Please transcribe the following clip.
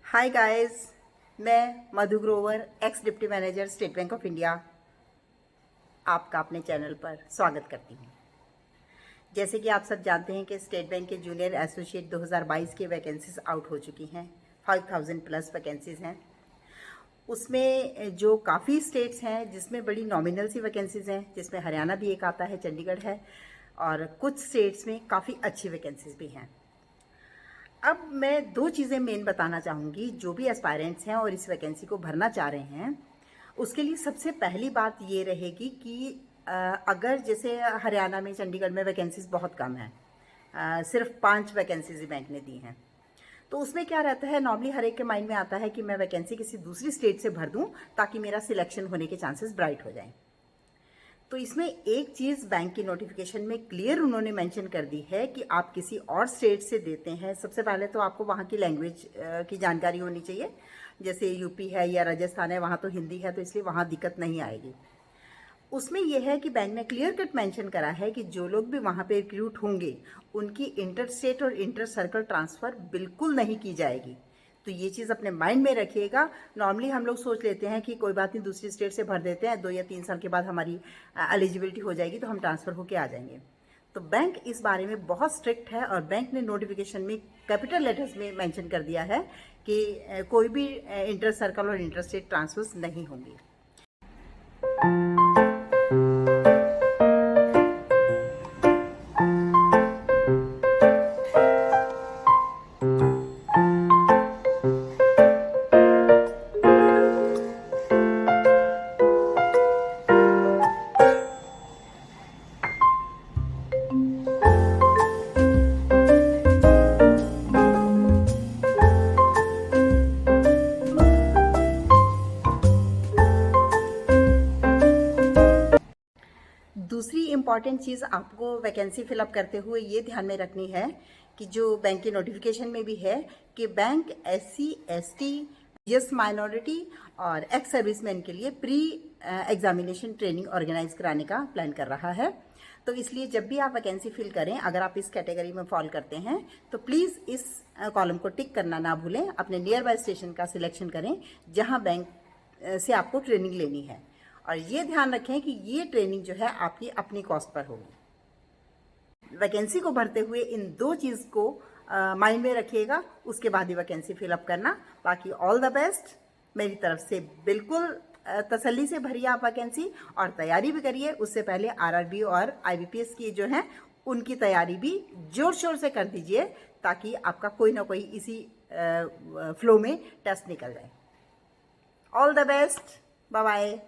हाय guys, मैं Madhu Grover, ex deputy manager State Bank of India, आपका अपने चैनल पर स्वागत करती हूँ। जैसे कि आप सब जानते हैं कि स्टेट बैंक के जूनियर एसोसिएट 2022 की वैकेंसीज आउट हो चुकी हैं। 5000 प्लस वैकेंसीज हैं। उसमें जो काफ़ी स्टेट्स हैं जिसमें बड़ी नॉमिनल सी वैकेंसीज हैं, जिसमें हरियाणा भी एक आता है, चंडीगढ़ है, और कुछ स्टेट्स में काफ़ी अच्छी वैकेंसीज भी हैं। अब मैं दो चीज़ें मेन बताना चाहूँगी। जो भी एस्पायरेंट्स हैं और इस वैकेंसी को भरना चाह रहे हैं, उसके लिए सबसे पहली बात ये रहेगी कि अगर जैसे हरियाणा में, चंडीगढ़ में वैकेंसीज बहुत कम हैं, सिर्फ 5 वैकेंसीज ही बैंक ने दी हैं, तो उसमें क्या रहता है, नॉर्मली हर एक के माइंड में आता है कि मैं वैकेंसी किसी दूसरी स्टेट से भर दूं ताकि मेरा सिलेक्शन होने के चांसेस ब्राइट हो जाएं। तो इसमें एक चीज़ बैंक की नोटिफिकेशन में क्लियर उन्होंने मेंशन कर दी है कि आप किसी और स्टेट से देते हैं, सबसे पहले तो आपको वहाँ की लैंग्वेज की जानकारी होनी चाहिए। जैसे यूपी है या राजस्थान है, वहाँ तो हिंदी है, तो इसलिए वहाँ दिक्कत नहीं आएगी। उसमें यह है कि बैंक ने क्लियर कट मेंशन करा है कि जो लोग भी वहाँ पे रिक्रूट होंगे, उनकी इंटर स्टेट और इंटर सर्कल ट्रांसफ़र बिल्कुल नहीं की जाएगी। तो ये चीज़ अपने माइंड में रखिएगा। नॉर्मली हम लोग सोच लेते हैं कि कोई बात नहीं, दूसरी स्टेट से भर देते हैं, 2 या 3 साल के बाद हमारी एलिजिबिलिटी हो जाएगी तो हम ट्रांसफ़र होके आ जाएंगे। तो बैंक इस बारे में बहुत स्ट्रिक्ट है और बैंक ने नोटिफिकेशन में कैपिटल लेटर्स में मेंशन कर दिया है कि कोई भी इंटर सर्कल और इंटर स्टेट ट्रांसफर्स नहीं होंगे। दूसरी इम्पॉर्टेंट चीज़ आपको वैकेंसी फिलअप करते हुए ये ध्यान में रखनी है कि जो बैंक के नोटिफिकेशन में भी है कि bank SC ST yes minority और एक्स सर्विसमैन के लिए प्री एग्जामिनेशन ट्रेनिंग ऑर्गेनाइज कराने का प्लान कर रहा है। तो इसलिए जब भी आप वैकेंसी फिल करें, अगर आप इस कैटेगरी में फॉल करते हैं तो प्लीज़ इस कॉलम को टिक करना ना भूलें। अपने नियर बाय स्टेशन का सिलेक्शन करें जहां बैंक से आपको ट्रेनिंग लेनी है, और ये ध्यान रखें कि ये ट्रेनिंग जो है आपकी अपनी कॉस्ट पर होगी। वैकेंसी को भरते हुए इन दो चीज़ को माइंड में रखिएगा, उसके बाद ही वैकेंसी फिलअप करना। बाकी ऑल द बेस्ट मेरी तरफ से। बिल्कुल तसल्ली से भरिए आप वैकेंसी, और तैयारी भी करिए। उससे पहले RRB और IBPS की जो हैं उनकी तैयारी भी जोर शोर से कर दीजिए, ताकि आपका कोई ना कोई इसी फ्लो में टेस्ट निकल जाए। All the best, bye bye.